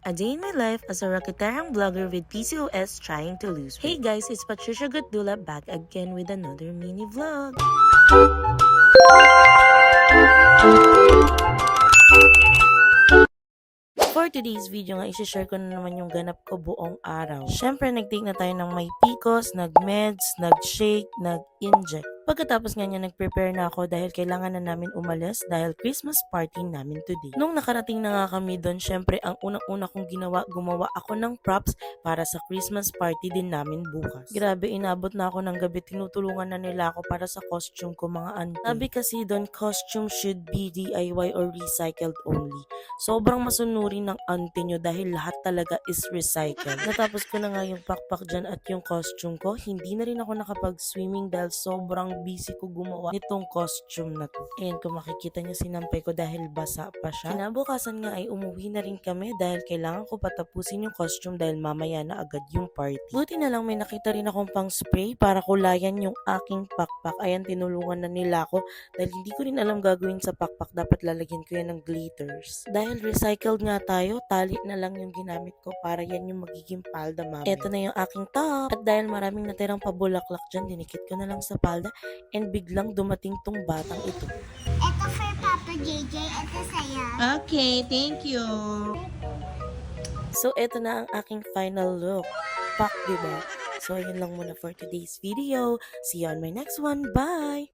A day in my life as a Rocketarian vlogger with PCOS trying to lose weight. Hey guys, it's Patricia Gutdula back again with another mini vlog. For today's video nga, isi-share ko na naman yung ganap ko buong araw. Syempre, nag-take na tayo ng may PCOS, nag-meds, nag-shake, nag-inject. Pagkatapos nga niya, nag-prepare na ako dahil kailangan na namin umalis dahil Christmas party namin today. Nung nakarating na nga kami doon, syempre, ang unang-una kong gumawa ako ng props para sa Christmas party din namin bukas. Grabe, inabot na ako ng gabi, tinutulungan na nila ako para sa costume ko, mga auntie. Sabi kasi doon, costume should be DIY or recycled only. Sobrang masunurin ng auntie nyo dahil lahat talaga is recycled. Natapos ko na nga yung pakpak dyan at yung costume ko. Hindi na rin ako nakapag-swimming dahil sobrang busy ko gumawa nitong costume na to. And kung makikita nyo, sinampay ko dahil basa pa siya. Kinabukasan nga ay umuwi na rin kami dahil kailangan ko patapusin yung costume dahil mamaya na agad yung party. Buti na lang may nakita rin akong pang spray para kulayan yung aking pakpak. Ayan, tinulungan na nila ako dahil hindi ko rin alam gagawin sa pakpak. Dapat lalagyan ko yan ng glitters. Dahil recycled nga tayo, tali na lang yung ginamit ko para yan yung magiging palda mami. Ito na yung aking top. At dahil maraming natirang pabulaklak dyan, dinikit ko na lang sa palda and biglang dumating tong batang ito. Ito for Papa JJ, ito sa'yo. Okay, thank you. So, ito na ang aking final look. Pak, diba? So, ayun lang muna for today's video. See you on my next one. Bye!